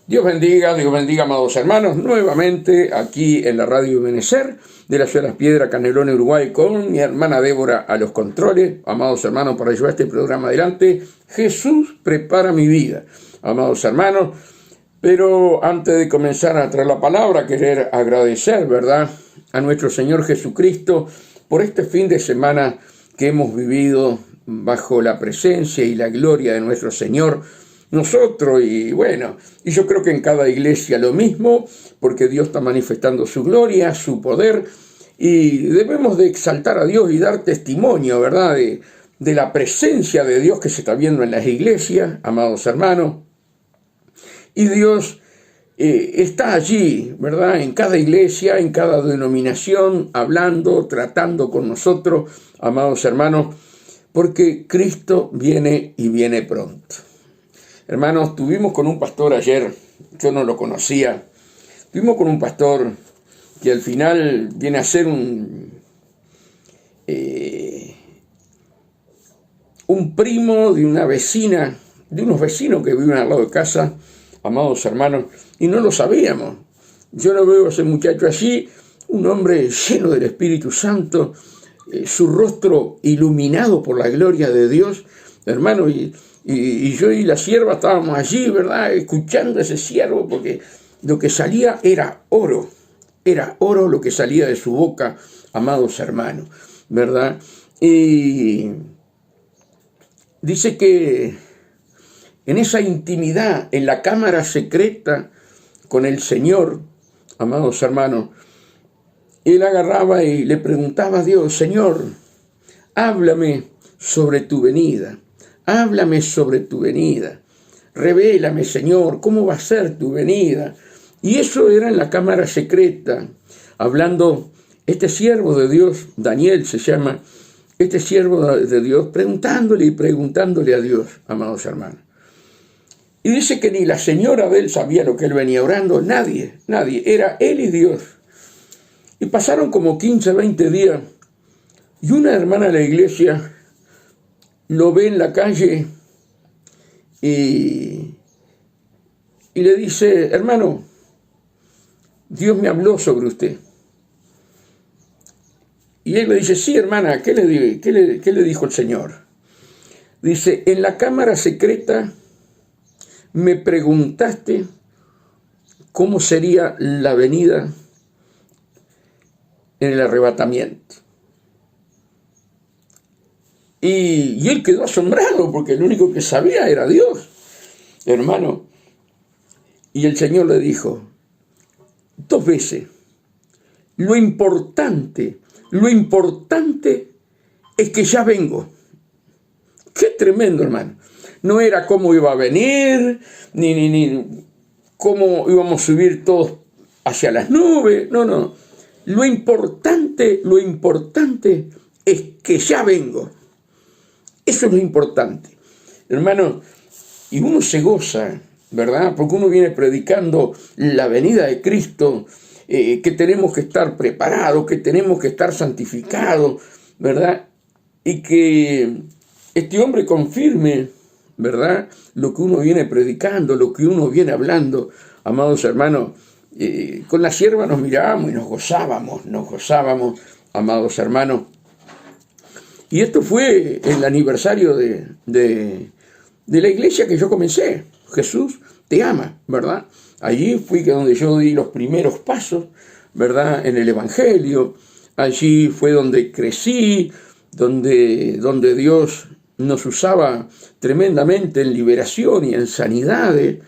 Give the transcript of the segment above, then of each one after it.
Dios bendiga, amados hermanos, nuevamente aquí en la radio Benecer de la ciudad de Las Piedras, Canelones, Uruguay, con mi hermana Débora a los controles. Amados hermanos, para llevar este programa adelante, Jesús prepara mi vida. Amados hermanos, pero antes de comenzar a traer la palabra, querer agradecer, ¿verdad?, a nuestro Señor Jesucristo por este fin de semana que hemos vivido bajo la presencia y la gloria de nuestro Señor. Nosotros, y yo creo que en cada iglesia lo mismo, porque Dios está manifestando su gloria, su poder, y debemos de exaltar a Dios y dar testimonio, ¿verdad?, de la presencia de Dios que se está viendo en las iglesias, amados hermanos. Y Dios está allí, ¿verdad?, en cada iglesia, en cada denominación, hablando, tratando con nosotros, amados hermanos, porque Cristo viene y viene pronto. Hermanos, estuvimos con un pastor ayer, yo no lo conocía, estuvimos con un pastor que al final viene a ser un primo de una vecina, de unos vecinos que viven al lado de casa, amados hermanos, y no lo sabíamos. Yo lo veo a ese muchacho allí, un hombre lleno del Espíritu Santo, su rostro iluminado por la gloria de Dios, hermano, y yo y la sierva estábamos allí, ¿verdad?, escuchando a ese siervo, porque lo que salía era oro lo que salía de su boca, amados hermanos, ¿verdad? Y dice que en esa intimidad, en la cámara secreta con el Señor, amados hermanos, él agarraba y le preguntaba a Dios: Señor, háblame sobre tu venida. Háblame sobre tu venida, revélame, Señor, cómo va a ser tu venida. Y eso era en la cámara secreta, hablando este siervo de Dios, Daniel se llama, este siervo de Dios, preguntándole a Dios, amados hermanos. Y dice que ni la señora de él sabía lo que él venía orando, nadie, era él y Dios. Y pasaron como 15, 20 días, y una hermana de la iglesia lo ve en la calle y le dice: hermano, Dios me habló sobre usted. Y él le dice: sí, hermana, ¿qué le dijo el Señor? Dice: en la cámara secreta me preguntaste cómo sería la venida en el arrebatamiento. Y él quedó asombrado, porque el único que sabía era Dios, hermano. Y el Señor le dijo 2 veces: lo importante es que ya vengo. Qué tremendo, hermano. No era cómo iba a venir, ni cómo íbamos a subir todos hacia las nubes. No. Lo importante es que ya vengo. Eso es lo importante, hermano, y uno se goza, ¿verdad?, porque uno viene predicando la venida de Cristo, que tenemos que estar preparados, que tenemos que estar santificados, ¿verdad?, y que este hombre confirme, ¿verdad?, lo que uno viene predicando, lo que uno viene hablando, amados hermanos. Con la sierva nos mirábamos y nos gozábamos, amados hermanos. Y esto fue el aniversario de la iglesia que yo comencé. Jesús te ama, ¿verdad? Allí fui donde yo di los primeros pasos, ¿verdad?, en el Evangelio. Allí fue donde crecí, donde Dios nos usaba tremendamente en liberación y en sanidades,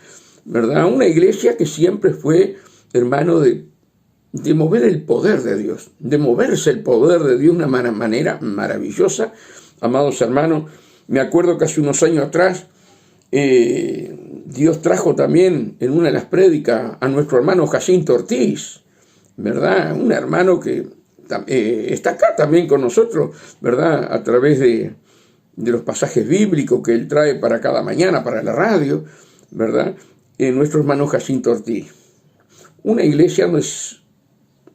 ¿verdad? Una iglesia que siempre fue, hermano, de mover el poder de Dios, de moverse el poder de Dios de una manera maravillosa, amados hermanos. Me acuerdo que hace unos años atrás, Dios trajo también en una de las prédicas a nuestro hermano Jacinto Ortiz, ¿verdad? Un hermano que está acá también con nosotros, ¿verdad?, a través de los pasajes bíblicos que él trae para cada mañana, para la radio, ¿verdad? Nuestro hermano Jacinto Ortiz. Una iglesia donde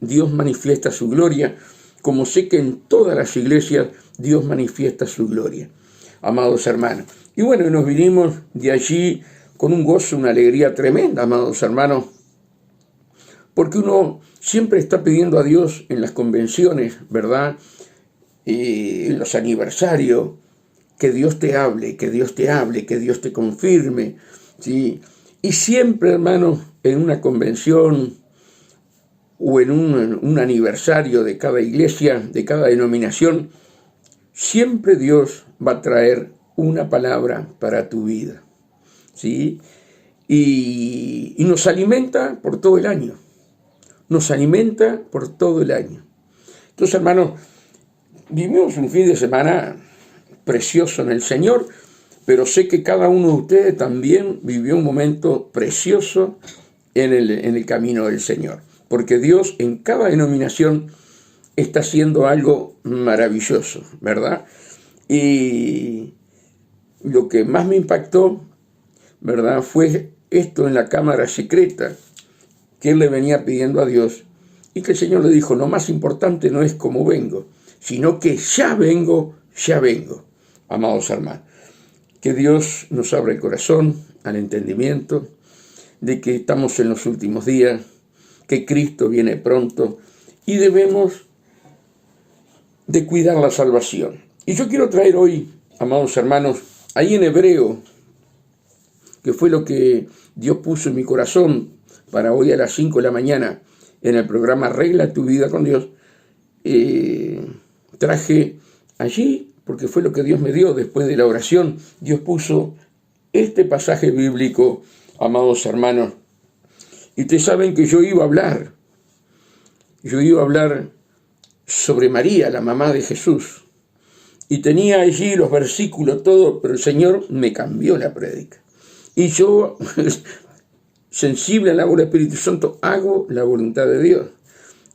Dios manifiesta su gloria, como sé que en todas las iglesias Dios manifiesta su gloria, amados hermanos. Y bueno, nos vinimos de allí con un gozo, una alegría tremenda, amados hermanos, porque uno siempre está pidiendo a Dios en las convenciones, ¿verdad? En los aniversarios, que Dios te hable, que Dios te hable, que Dios te confirme, ¿sí? Y siempre, hermanos, en una convención o en un aniversario de cada iglesia, de cada denominación, siempre Dios va a traer una palabra para tu vida, ¿sí? Y nos alimenta por todo el año. Nos alimenta por todo el año. Entonces, hermanos, vivimos un fin de semana precioso en el Señor, pero sé que cada uno de ustedes también vivió un momento precioso en el camino del Señor, porque Dios en cada denominación está haciendo algo maravilloso, ¿verdad? Y lo que más me impactó, ¿verdad?, fue esto en la cámara secreta, que él le venía pidiendo a Dios, y que el Señor le dijo, lo más importante no es cómo vengo, sino que ya vengo, amados hermanos. Que Dios nos abra el corazón al entendimiento de que estamos en los últimos días, que Cristo viene pronto, y debemos de cuidar la salvación. Y yo quiero traer hoy, amados hermanos, ahí en Hebreo, que fue lo que Dios puso en mi corazón para hoy a las 5 de la mañana en el programa Arregla tu vida con Dios, traje allí, porque fue lo que Dios me dio después de la oración. Dios puso este pasaje bíblico, amados hermanos, y ustedes saben que yo iba a hablar sobre María, la mamá de Jesús, y tenía allí los versículos, todo, pero el Señor me cambió la prédica. Y yo, sensible al agua del Espíritu Santo, hago la voluntad de Dios.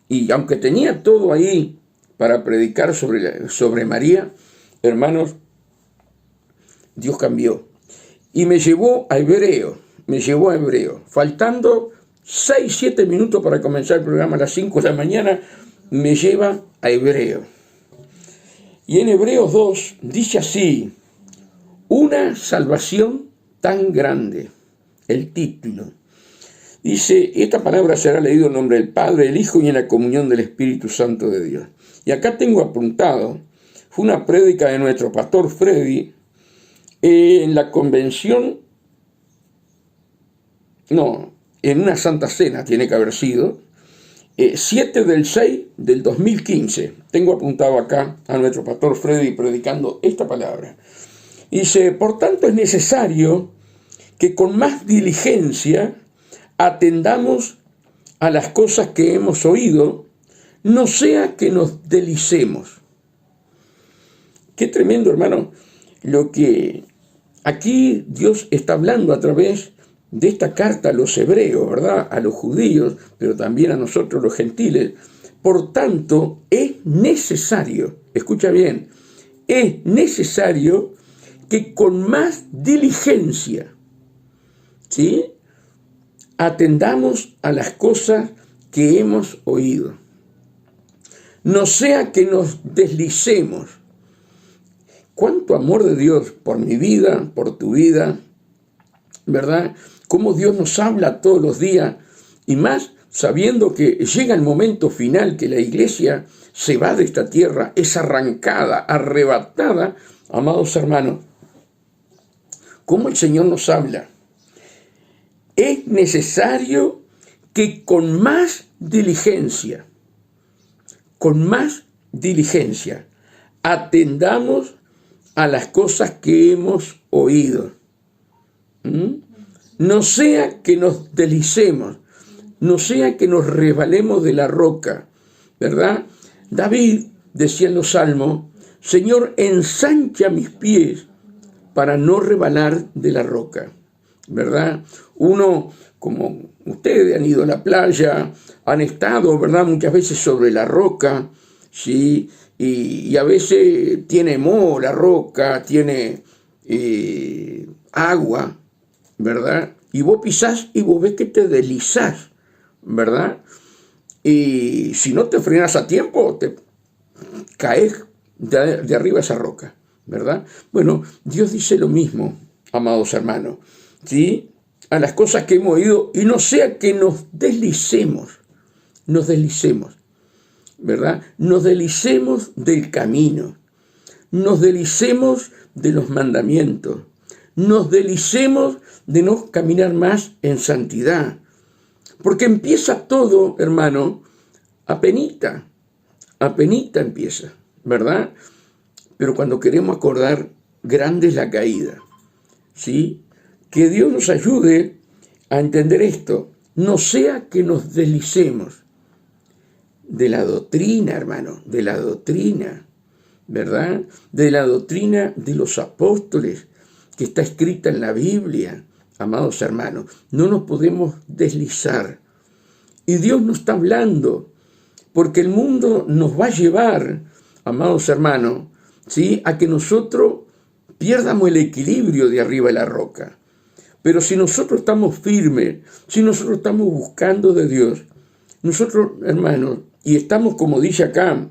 Y aunque tenía todo ahí para predicar sobre María, hermanos, Dios cambió. Y me llevó a Hebreo, faltando 6-7 minutos para comenzar el programa a las 5 de la mañana, me lleva a Hebreo. Y en Hebreos 2 dice así, una salvación tan grande, el título. Dice, esta palabra será leída en nombre del Padre, del Hijo y en la comunión del Espíritu Santo de Dios. Y acá tengo apuntado, fue una prédica de nuestro pastor Freddy en la convención, en una Santa Cena tiene que haber sido, 7/6/2015. Tengo apuntado acá a nuestro pastor Freddy predicando esta palabra. Dice, por tanto es necesario que con más diligencia atendamos a las cosas que hemos oído, no sea que nos deslicemos. Qué tremendo, hermano, lo que aquí Dios está hablando a través de esta carta a los hebreos, ¿verdad? A los judíos, pero también a nosotros los gentiles. Por tanto, es necesario, escucha bien, es necesario que con más diligencia, ¿sí?, atendamos a las cosas que hemos oído. No sea que nos deslicemos. Cuánto amor de Dios por mi vida, por tu vida, ¿verdad? Cómo Dios nos habla todos los días, y más sabiendo que llega el momento final, que la iglesia se va de esta tierra, es arrancada, arrebatada, amados hermanos. Cómo el Señor nos habla. Es necesario que con más diligencia, atendamos a las cosas que hemos oído. No sea que nos deslicemos, no sea que nos resbalemos de la roca, ¿verdad? David decía en los Salmos, Señor, ensancha mis pies para no resbalar de la roca, ¿verdad? Uno, como ustedes han ido a la playa, han estado, ¿verdad?, muchas veces sobre la roca, ¿sí? Y a veces tiene moho la roca, tiene agua, ¿verdad? Y vos pisás y vos ves que te deslizás, ¿verdad? Y si no te frenas a tiempo, te caes de arriba esa roca, ¿verdad? Bueno, Dios dice lo mismo, amados hermanos, ¿sí? a las cosas que hemos oído y no sea que nos deslicemos, ¿verdad? Nos deslicemos del camino, nos deslicemos de los mandamientos, nos deslicemos de no caminar más en santidad. Porque empieza todo, hermano, apenita empieza, ¿verdad? Pero cuando queremos acordar, grande es la caída, ¿sí? Que Dios nos ayude a entender esto. No sea que nos deslicemos de la doctrina, hermano, de la doctrina, ¿verdad? De la doctrina de los apóstoles, que está escrita en la Biblia. Amados hermanos, no nos podemos deslizar. Y Dios nos está hablando, porque el mundo nos va a llevar, amados hermanos, ¿sí?, a que nosotros pierdamos el equilibrio de arriba de la roca. Pero si nosotros estamos firmes, si nosotros estamos buscando de Dios, nosotros, hermanos, y estamos, como dice acá,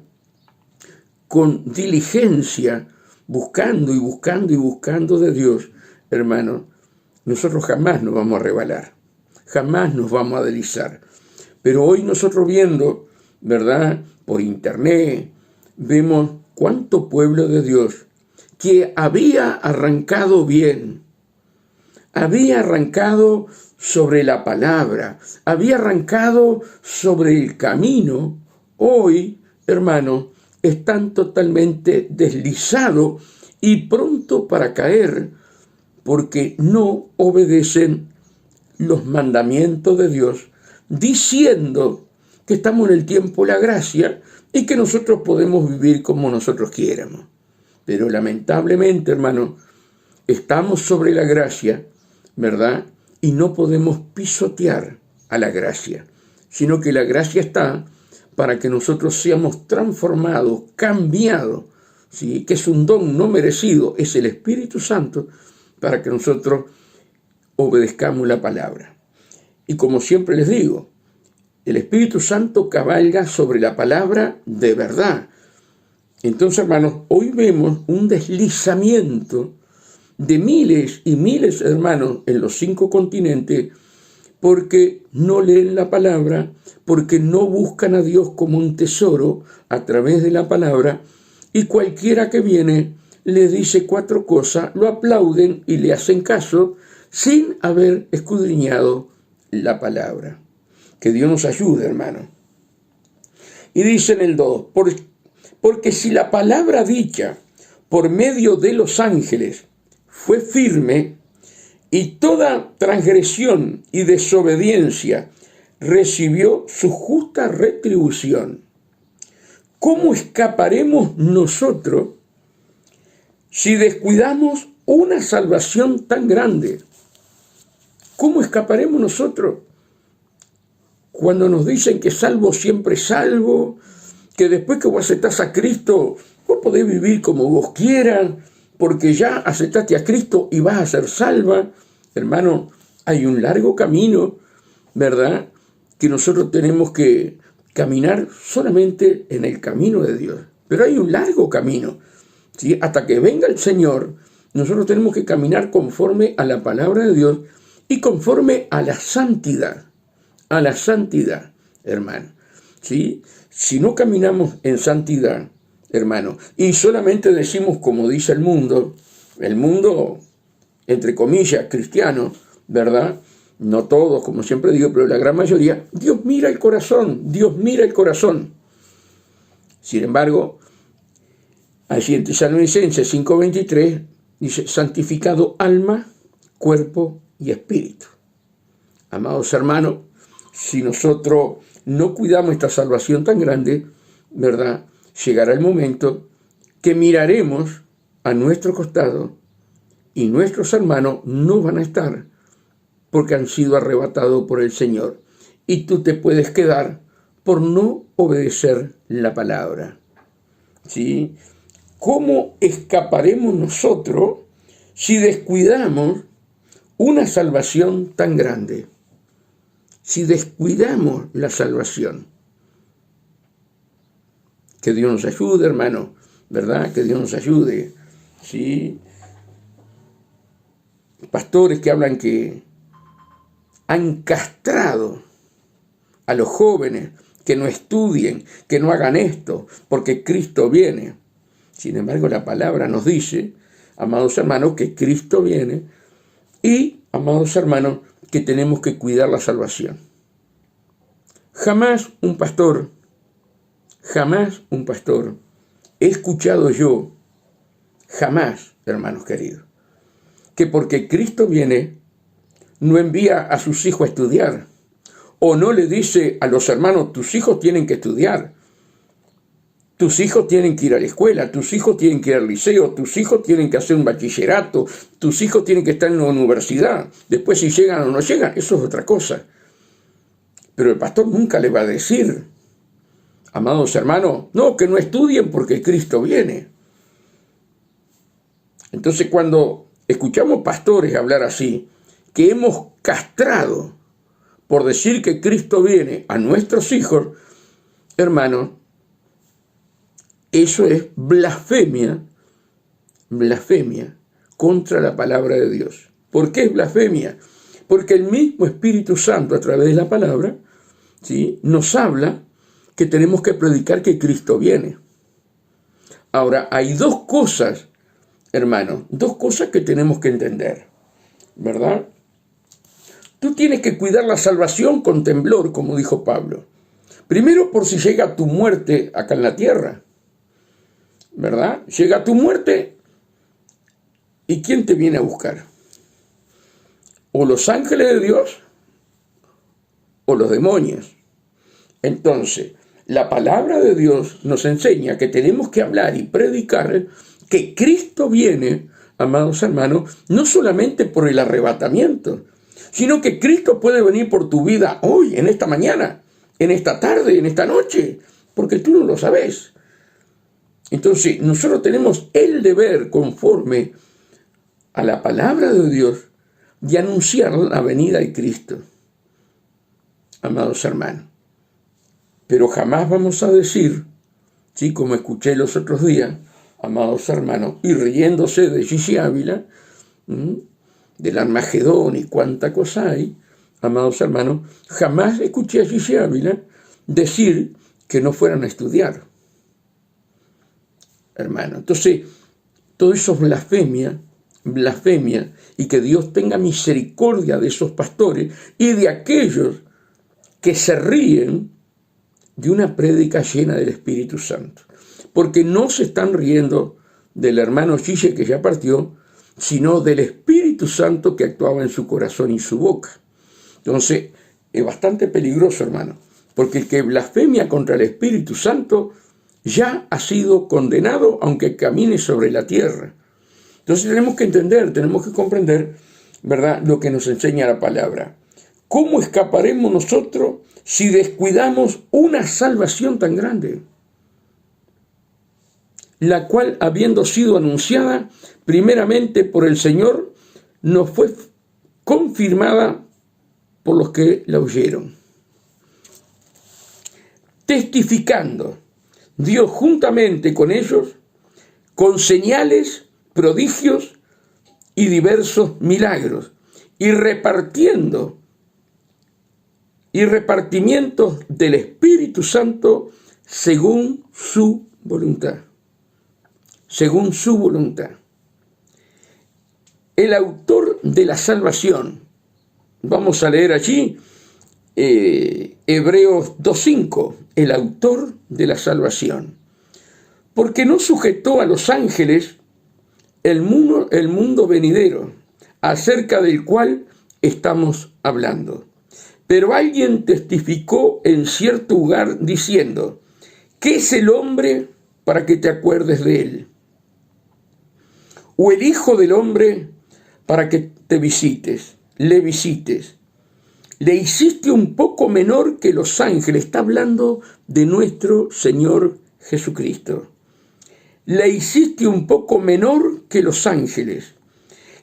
con diligencia, buscando y buscando y buscando de Dios, hermanos, nosotros jamás nos vamos a resbalar, jamás nos vamos a deslizar. Pero hoy nosotros viendo, ¿verdad?, por internet, vemos cuánto pueblo de Dios que había arrancado bien, había arrancado sobre la palabra, había arrancado sobre el camino, hoy, hermano, están totalmente deslizados y pronto para caer, porque no obedecen los mandamientos de Dios, diciendo que estamos en el tiempo de la gracia y que nosotros podemos vivir como nosotros quieramos. Pero lamentablemente, hermano, estamos sobre la gracia, ¿verdad? Y no podemos pisotear a la gracia, sino que la gracia está para que nosotros seamos transformados, cambiados, ¿sí?, que es un don no merecido, es el Espíritu Santo, para que nosotros obedezcamos la palabra. Y como siempre les digo, el Espíritu Santo cabalga sobre la palabra de verdad. Entonces, hermanos, hoy vemos un deslizamiento de miles y miles, hermanos, en los 5 continentes, porque no leen la palabra, porque no buscan a Dios como un tesoro a través de la palabra, y cualquiera que viene le dice 4 cosas, lo aplauden y le hacen caso sin haber escudriñado la palabra. Que Dios nos ayude, hermano. Y dice en el 2, porque si la palabra dicha por medio de los ángeles fue firme, y toda transgresión y desobediencia recibió su justa retribución, ¿cómo escaparemos nosotros si descuidamos una salvación tan grande? ¿Cómo escaparemos nosotros cuando nos dicen que salvo siempre salvo, que después que vos aceptás a Cristo, vos podés vivir como vos quieras, porque ya aceptaste a Cristo y vas a ser salva? Hermano, hay un largo camino, ¿verdad?, que nosotros tenemos que caminar solamente en el camino de Dios. Pero hay un largo camino, ¿sí? Hasta que venga el Señor, nosotros tenemos que caminar conforme a la palabra de Dios y conforme a la santidad, hermano, ¿sí? Si no caminamos en santidad, hermano, y solamente decimos como dice el mundo, entre comillas, cristiano, ¿verdad? No todos, como siempre digo, pero la gran mayoría, Dios mira el corazón. Sin embargo, allí en Tesalonicenses 5:23 dice, santificado alma, cuerpo y espíritu. Amados hermanos, si nosotros no cuidamos esta salvación tan grande, ¿verdad?, llegará el momento que miraremos a nuestro costado y nuestros hermanos no van a estar porque han sido arrebatados por el Señor. Y tú te puedes quedar por no obedecer la palabra, ¿sí? ¿Cómo escaparemos nosotros si descuidamos una salvación tan grande? Si descuidamos la salvación. Que Dios nos ayude, hermano, ¿verdad? Que Dios nos ayude, ¿sí? Pastores que hablan que han castrado a los jóvenes que no estudien, que no hagan esto, porque Cristo viene. Sin embargo, la palabra nos dice, amados hermanos, que Cristo viene y, amados hermanos, que tenemos que cuidar la salvación. Jamás un pastor he escuchado yo, jamás, hermanos queridos, que porque Cristo viene, no envía a sus hijos a estudiar, o no le dice a los hermanos, tus hijos tienen que estudiar, tus hijos tienen que ir a la escuela, tus hijos tienen que ir al liceo, tus hijos tienen que hacer un bachillerato, tus hijos tienen que estar en la universidad. Después si llegan o no llegan, eso es otra cosa. Pero el pastor nunca le va a decir, amados hermanos, no, que no estudien porque Cristo viene. Entonces cuando escuchamos pastores hablar así, que hemos castrado por decir que Cristo viene a nuestros hijos, hermanos, eso es blasfemia contra la palabra de Dios. ¿Por qué es blasfemia? Porque el mismo Espíritu Santo, a través de la palabra, ¿sí?, nos habla que tenemos que predicar que Cristo viene. Ahora, hay dos cosas, hermanos, dos cosas que tenemos que entender, ¿verdad? Tú tienes que cuidar la salvación con temblor, como dijo Pablo. Primero, por si llega tu muerte acá en la tierra, ¿verdad? Llega tu muerte, ¿y quién te viene a buscar? O los ángeles de Dios, o los demonios. Entonces, la palabra de Dios nos enseña que tenemos que hablar y predicar que Cristo viene, amados hermanos, no solamente por el arrebatamiento, sino que Cristo puede venir por tu vida hoy, en esta mañana, en esta tarde, en esta noche, porque tú no lo sabes. Entonces, nosotros tenemos el deber, conforme a la palabra de Dios, de anunciar la venida de Cristo, amados hermanos. Pero jamás vamos a decir, sí, como escuché los otros días, amados hermanos, y riéndose de Gigi Ávila, del Armagedón y cuánta cosa hay, amados hermanos, jamás escuché a Gigi Ávila decir que no fueran a estudiar, hermano. Entonces, todo eso es blasfemia, y que Dios tenga misericordia de esos pastores y de aquellos que se ríen de una prédica llena del Espíritu Santo, porque no se están riendo del hermano Gigi que ya partió, sino del Espíritu Santo que actuaba en su corazón y su boca. Entonces, es bastante peligroso, hermano, porque el que blasfemia contra el Espíritu Santo ya ha sido condenado, aunque camine sobre la tierra. Entonces tenemos que entender, tenemos que comprender, ¿verdad?, lo que nos enseña la palabra. ¿Cómo escaparemos nosotros si descuidamos una salvación tan grande? La cual, habiendo sido anunciada primeramente por el Señor, nos fue confirmada por los que la oyeron. Testificando Dios juntamente con ellos, con señales, prodigios y diversos milagros, y repartimientos del Espíritu Santo según su voluntad. Según su voluntad. El autor de la salvación, vamos a leer allí Hebreos 2:5, el autor de la salvación. Porque no sujetó a los ángeles el mundo venidero, acerca del cual estamos hablando. Pero alguien testificó en cierto lugar diciendo, ¿qué es el hombre para que te acuerdes de él? O el Hijo del Hombre para que le visites. Le hiciste un poco menor que los ángeles. Está hablando de nuestro Señor Jesucristo. Le hiciste un poco menor que los ángeles.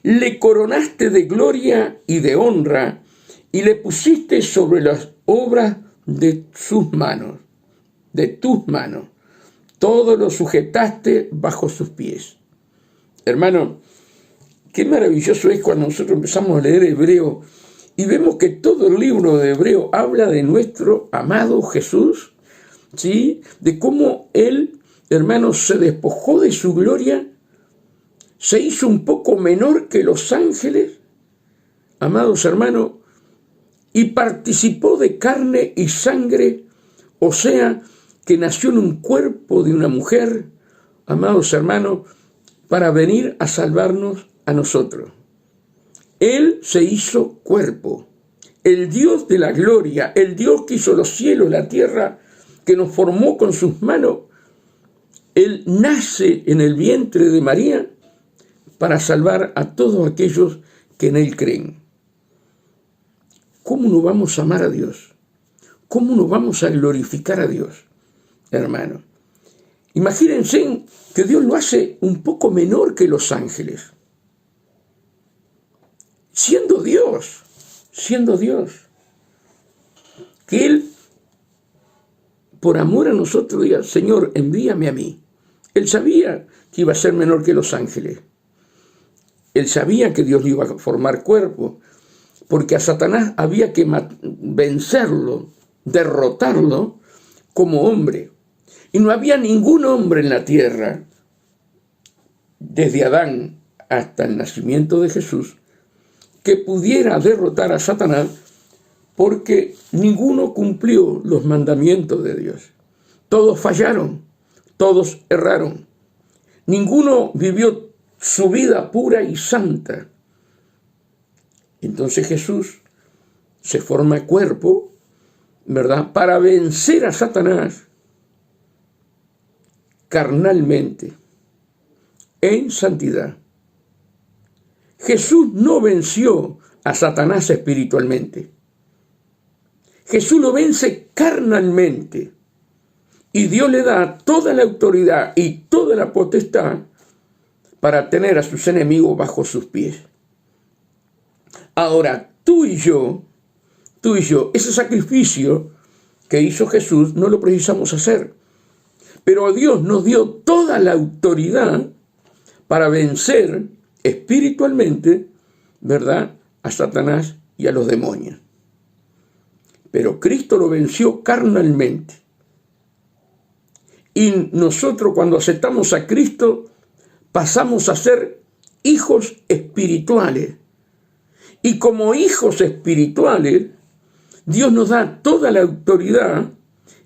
Le coronaste de gloria y de honra y le pusiste sobre las obras de sus manos, de tus manos. Todo lo sujetaste bajo sus pies. Hermano, qué maravilloso es cuando nosotros empezamos a leer Hebreo Y vemos que todo el libro de Hebreo habla de nuestro amado Jesús, ¿sí? De cómo Él, hermanos, se despojó de su gloria, se hizo un poco menor que los ángeles, amados hermanos, y participó de carne y sangre, o sea, que nació en un cuerpo de una mujer, amados hermanos, para venir a salvarnos a nosotros. Él se hizo cuerpo. El Dios de la gloria, el Dios que hizo los cielos, la tierra, que nos formó con sus manos, Él nace en el vientre de María para salvar a todos aquellos que en Él creen. ¿Cómo no vamos a amar a Dios? ¿Cómo no vamos a glorificar a Dios, hermano? Imagínense que Dios lo hace un poco menor que los ángeles. Siendo Dios, que Él, por amor a nosotros, diga, Señor, envíame a mí. Él sabía que iba a ser menor que los ángeles. Él sabía que Dios le iba a formar cuerpo, porque a Satanás había que vencerlo, derrotarlo como hombre. Y no había ningún hombre en la tierra, desde Adán hasta el nacimiento de Jesús, que pudiera derrotar a Satanás, porque ninguno cumplió los mandamientos de Dios. Todos fallaron, todos erraron. Ninguno vivió su vida pura y santa. Entonces Jesús se forma cuerpo, ¿verdad?, para vencer a Satanás carnalmente, en santidad. Jesús no venció a Satanás espiritualmente. Jesús lo vence carnalmente. Y Dios le da toda la autoridad y toda la potestad para tener a sus enemigos bajo sus pies. Ahora, tú y yo, ese sacrificio que hizo Jesús no lo precisamos hacer. Pero Dios nos dio toda la autoridad para vencer espiritualmente, ¿verdad?, a Satanás y a los demonios. Pero Cristo lo venció carnalmente. Y nosotros, cuando aceptamos a Cristo, pasamos a ser hijos espirituales. Y como hijos espirituales, Dios nos da toda la autoridad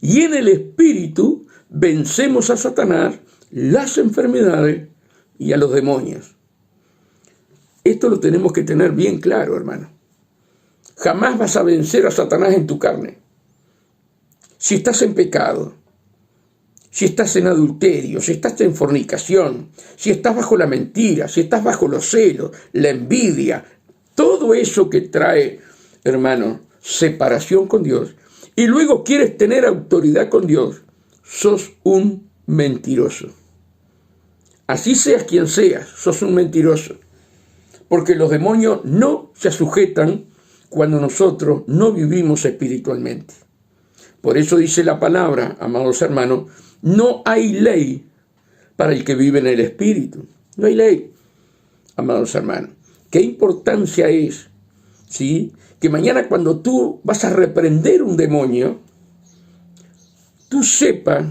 y en el Espíritu vencemos a Satanás, las enfermedades y a los demonios. Esto lo tenemos que tener bien claro, hermano. Jamás vas a vencer a Satanás en tu carne. Si estás en pecado, si estás en adulterio, si estás en fornicación, si estás bajo la mentira, si estás bajo los celos, la envidia, todo eso que trae, hermano, separación con Dios, y luego quieres tener autoridad con Dios, sos un mentiroso. Así seas quien seas, sos un mentiroso. Porque los demonios no se sujetan cuando nosotros no vivimos espiritualmente. Por eso dice la palabra, amados hermanos, no hay ley para el que vive en el Espíritu. No hay ley, amados hermanos. ¿Qué importancia es, sí, que mañana cuando tú vas a reprender un demonio, tú sepas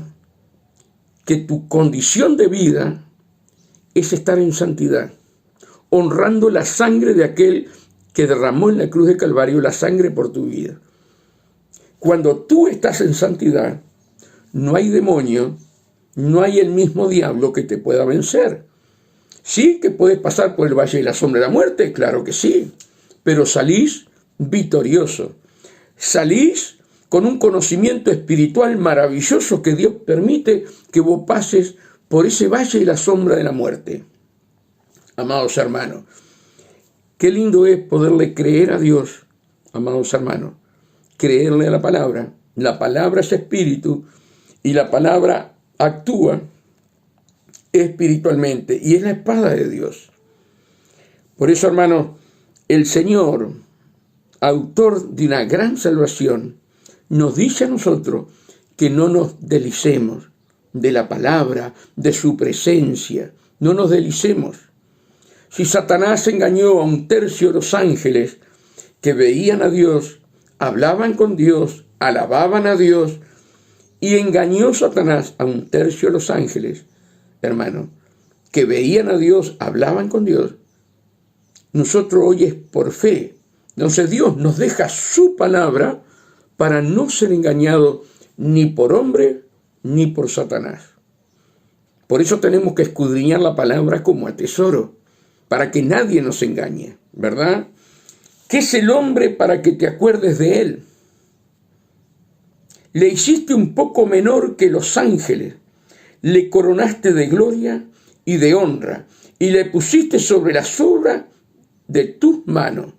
que tu condición de vida es estar en santidad, honrando la sangre de aquel que derramó en la cruz de Calvario la sangre por tu vida? Cuando tú estás en santidad, no hay demonio, no hay el mismo diablo que te pueda vencer. Sí que puedes pasar por el valle de la sombra de la muerte, claro que sí, pero salís victorioso. Salís con un conocimiento espiritual maravilloso que Dios permite que vos pases por ese valle de la sombra de la muerte. Amados hermanos, qué lindo es poderle creer a Dios, amados hermanos, creerle a la palabra. La palabra es espíritu y la palabra actúa espiritualmente y es la espada de Dios. Por eso, hermanos, el Señor, autor de una gran salvación, nos dice a nosotros que no nos deslicemos de la palabra, de su presencia, no nos deslicemos. Si Satanás engañó a un tercio de los ángeles que veían a Dios, hablaban con Dios, alababan a Dios, y engañó Satanás a un tercio de los ángeles, hermano, que veían a Dios, hablaban con Dios. Nosotros hoy es por fe. Entonces Dios nos deja su palabra para no ser engañado ni por hombre ni por Satanás. Por eso tenemos que escudriñar la palabra como a tesoro, para que nadie nos engañe, ¿verdad? ¿Qué es el hombre para que te acuerdes de él? Le hiciste un poco menor que los ángeles, le coronaste de gloria y de honra, y le pusiste sobre las obras de tus manos.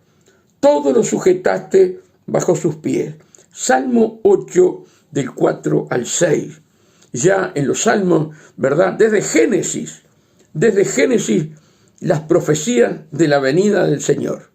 Todo lo sujetaste bajo sus pies. Salmo 8, del 4 al 6. Ya en los salmos, ¿verdad? Desde Génesis, las profecías de la venida del Señor.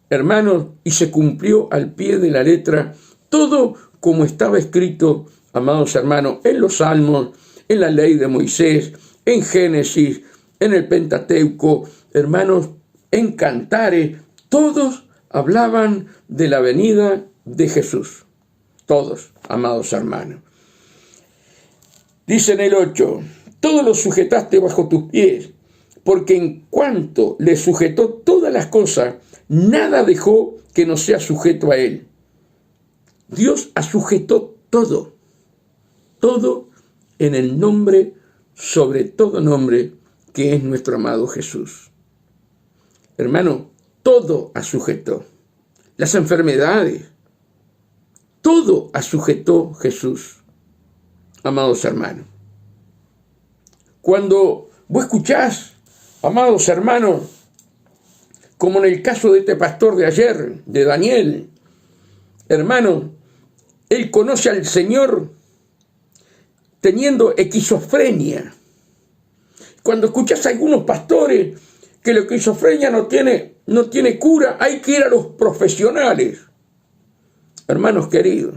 Hermanos, y se cumplió al pie de la letra todo como estaba escrito, amados hermanos, en los salmos, en la ley de Moisés, en Génesis, en el Pentateuco, hermanos, en Cantares, todos hablaban de la venida de Jesús. Todos, amados hermanos. Dice en el 8, todo lo sujetaste bajo tus pies, porque en cuanto le sujetó todas las cosas, nada dejó que no sea sujeto a él. Dios sujetó todo, todo en el nombre, sobre todo nombre, que es nuestro amado Jesús. Hermano, todo sujetó. Las enfermedades, todo sujetó Jesús. Amados hermanos, cuando vos escuchás, amados hermanos, como en el caso de este pastor de ayer, de Daniel, hermano, él conoce al Señor teniendo esquizofrenia. Cuando escuchas a algunos pastores que la esquizofrenia no tiene cura, hay que ir a los profesionales. Hermanos queridos,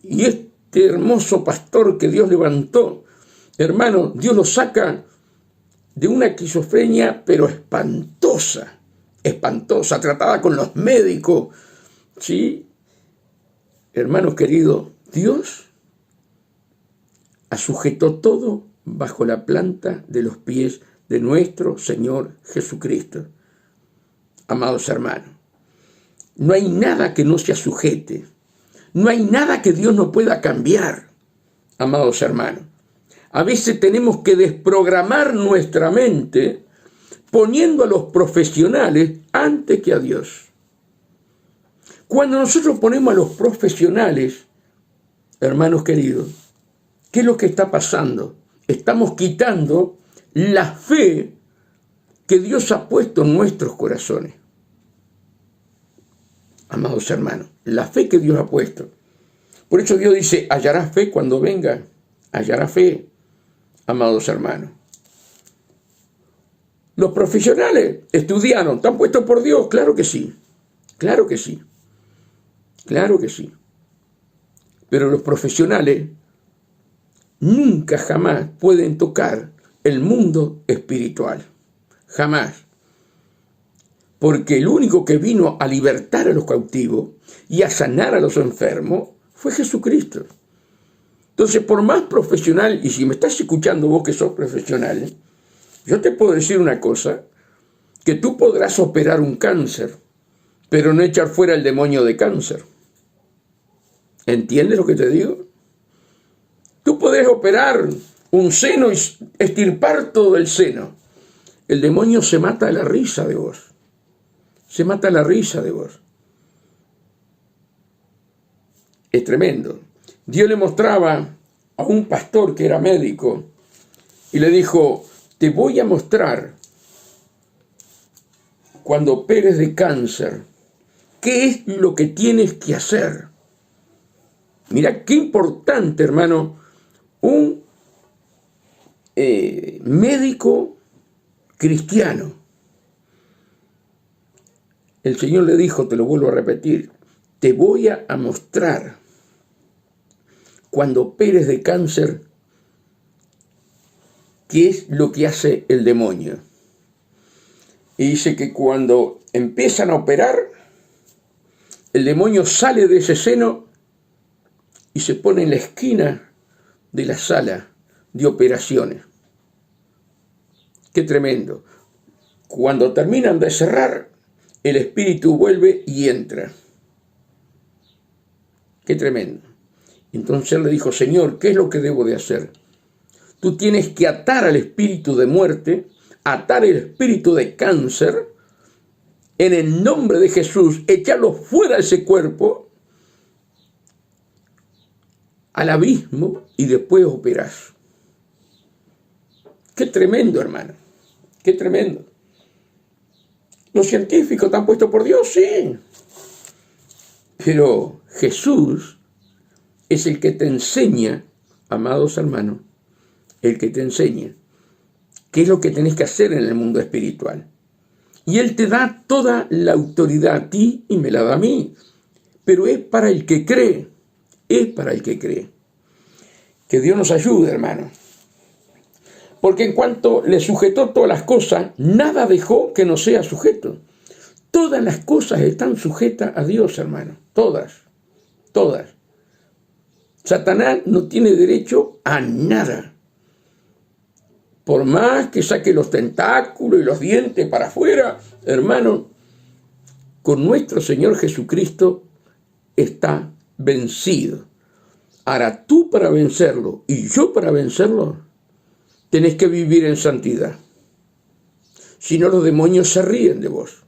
y este hermoso pastor que Dios levantó, hermano, Dios lo saca de una esquizofrenia, pero espantosa, tratada con los médicos, ¿sí? Hermanos queridos, Dios sujetó todo bajo la planta de los pies de nuestro Señor Jesucristo. Amados hermanos, no hay nada que no se sujete, no hay nada que Dios no pueda cambiar, amados hermanos. A veces tenemos que desprogramar nuestra mente poniendo a los profesionales antes que a Dios. Cuando nosotros ponemos a los profesionales, hermanos queridos, ¿qué es lo que está pasando? Estamos quitando la fe que Dios ha puesto en nuestros corazones. Amados hermanos, la fe que Dios ha puesto. Por eso Dios dice, hallará fe cuando venga, hallará fe, amados hermanos. Los profesionales estudiaron, ¿están puestos por Dios? Claro que sí, claro que sí, claro que sí. Pero los profesionales nunca jamás pueden tocar el mundo espiritual, jamás. Porque el único que vino a libertar a los cautivos y a sanar a los enfermos fue Jesucristo. Entonces, por más profesional, y si me estás escuchando vos que sos profesional, yo te puedo decir una cosa, que tú podrás operar un cáncer, pero no echar fuera el demonio de cáncer. ¿Entiendes lo que te digo? Tú podés operar un seno y extirpar todo el seno. El demonio se mata a la risa de vos. Se mata a la risa de vos. Es tremendo. Dios le mostraba a un pastor que era médico y le dijo, te voy a mostrar cuando operes de cáncer, ¿qué es lo que tienes que hacer? Mira qué importante, hermano, un médico cristiano. El Señor le dijo, te lo vuelvo a repetir, te voy a mostrar cuando operes de cáncer qué es lo que hace el demonio. Y dice que cuando empiezan a operar, el demonio sale de ese seno y se pone en la esquina de la sala de operaciones. Qué tremendo. Cuando terminan de cerrar, el espíritu vuelve y entra. Qué tremendo. Entonces él le dijo: Señor, ¿qué es lo que debo de hacer? Tú tienes que atar al espíritu de muerte, atar el espíritu de cáncer, en el nombre de Jesús, echarlo fuera de ese cuerpo, al abismo, y después operás. Qué tremendo, hermano. Qué tremendo. Los científicos están puestos por Dios, sí. Pero Jesús es el que te enseña, amados hermanos, el que te enseña qué es lo que tenés que hacer en el mundo espiritual. Y Él te da toda la autoridad a ti y me la da a mí. Pero es para el que cree. Es para el que cree. Que Dios nos ayude, hermano. Porque en cuanto le sujetó todas las cosas, nada dejó que no sea sujeto. Todas las cosas están sujetas a Dios, hermano. Todas. Todas. Satanás no tiene derecho a nada. Por más que saque los tentáculos y los dientes para afuera, hermano, con nuestro Señor Jesucristo está vencido. Ahora tú, para vencerlo y yo para vencerlo, tenés que vivir en santidad. Si no, los demonios se ríen de vos.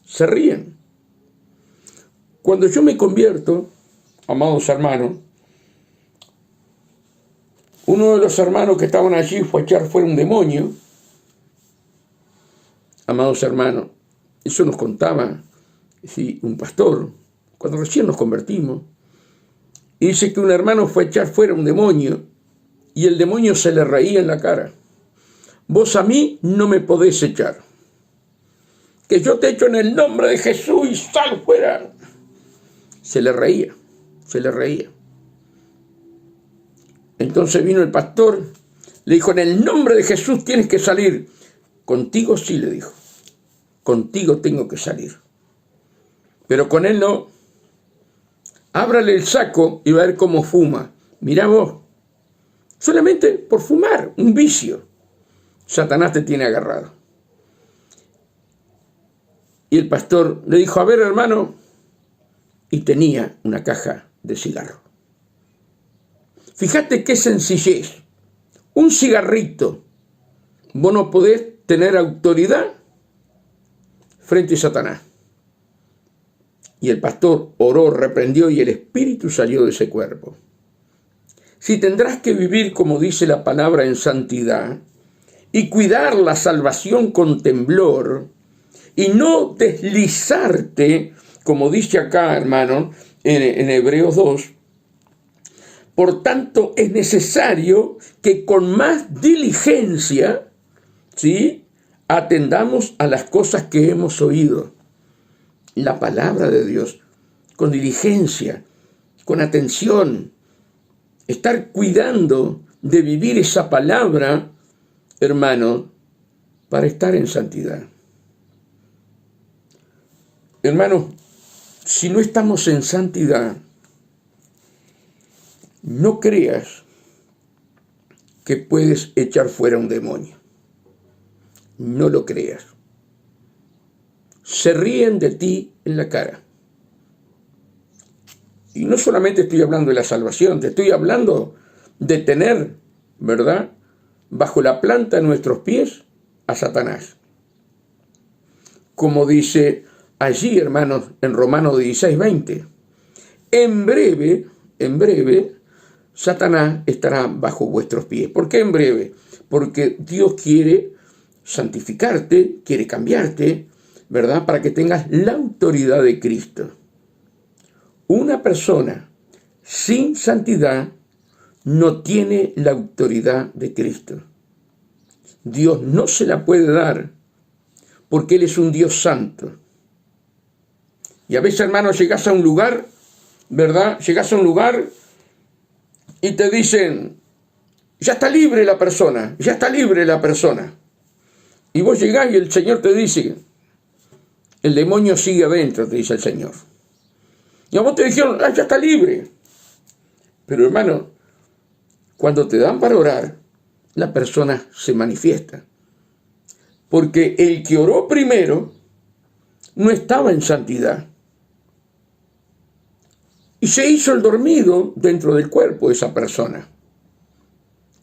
Se ríen. Cuando yo me convierto, amados hermanos, uno de los hermanos que estaban allí fue a echar fuera un demonio. Amados hermanos, eso nos contaba un pastor cuando recién nos convertimos. Y dice que un hermano fue a echar fuera un demonio y el demonio se le reía en la cara. Vos a mí no me podés echar. Que yo te echo en el nombre de Jesús y sal fuera. Se le reía, se le reía. Entonces vino el pastor, le dijo: en el nombre de Jesús tienes que salir. Contigo sí, le dijo. Contigo tengo que salir. Pero con él no. Ábrale el saco y va a ver cómo fuma. Mirá vos. Solamente por fumar, un vicio. Satanás te tiene agarrado. Y el pastor le dijo: a ver, hermano. Y tenía una caja de cigarro. Fíjate qué sencillez. Un cigarrito. Vos no podés tener autoridad frente a Satanás. Y el pastor oró, reprendió y el espíritu salió de ese cuerpo. Si tendrás que vivir, como dice la palabra, en santidad y cuidar la salvación con temblor y no deslizarte, como dice acá, hermano, en Hebreos 2, por tanto, es necesario que con más diligencia, ¿sí?, atendamos a las cosas que hemos oído. La palabra de Dios, con diligencia, con atención. Estar cuidando de vivir esa palabra, hermano, para estar en santidad. Hermano, si no estamos en santidad, no creas que puedes echar fuera un demonio. No lo creas. Se ríen de ti en la cara. Y no solamente estoy hablando de la salvación, te estoy hablando de tener, ¿verdad?, bajo la planta de nuestros pies a Satanás. Como dice allí, hermanos, en Romanos 16:20. En breve, Satanás estará bajo vuestros pies. ¿Por qué en breve? Porque Dios quiere santificarte, quiere cambiarte, ¿verdad?, para que tengas la autoridad de Cristo. Una persona sin santidad no tiene la autoridad de Cristo. Dios no se la puede dar porque Él es un Dios santo. Y a veces, hermano, llegás a un lugar, ¿verdad? Llegás a un lugar y te dicen: ya está libre la persona, ya está libre la persona. Y vos llegás y el Señor te dice: el demonio sigue adentro, te dice el Señor. Y a vos te dijeron, ya está libre. Pero hermano, cuando te dan para orar, la persona se manifiesta. Porque el que oró primero no estaba en santidad. Y se hizo el dormido dentro del cuerpo de esa persona.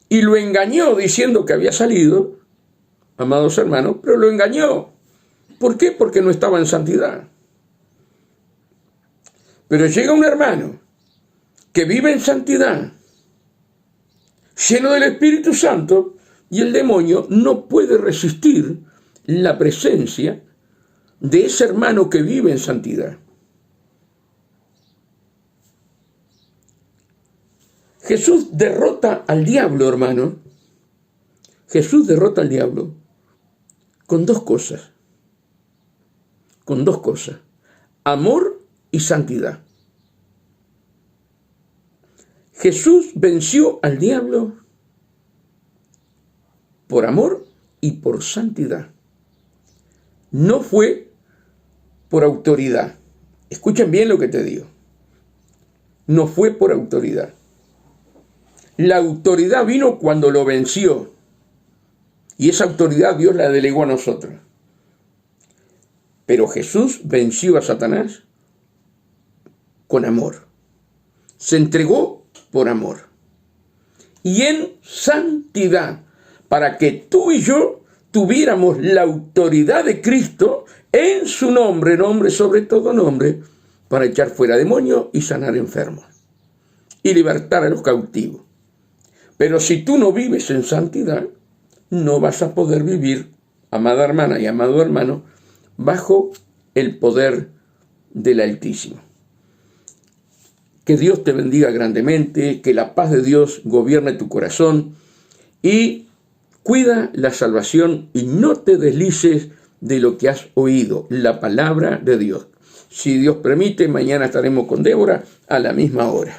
Y lo engañó diciendo que había salido, amados hermanos, pero lo engañó. ¿Por qué? Porque no estaba en santidad. Pero llega un hermano que vive en santidad, lleno del Espíritu Santo, y el demonio no puede resistir la presencia de ese hermano que vive en santidad. Jesús derrota al diablo, hermano. Jesús derrota al diablo con dos cosas. Con dos cosas. Amor y santidad. Jesús venció al diablo por amor y por santidad. No fue por autoridad. Escuchen bien lo que te digo. No fue por autoridad. La autoridad vino cuando lo venció. Y esa autoridad Dios la delegó a nosotros. Pero Jesús venció a Satanás con amor. Se entregó por amor. Y en santidad, para que tú y yo tuviéramos la autoridad de Cristo en su nombre, nombre sobre todo nombre, para echar fuera demonios y sanar enfermos. Y libertar a los cautivos. Pero si tú no vives en santidad, no vas a poder vivir, amada hermana y amado hermano, bajo el poder del Altísimo. Que Dios te bendiga grandemente, que la paz de Dios gobierne tu corazón y cuida la salvación y no te deslices de lo que has oído, la palabra de Dios. Si Dios permite, mañana estaremos con Débora a la misma hora.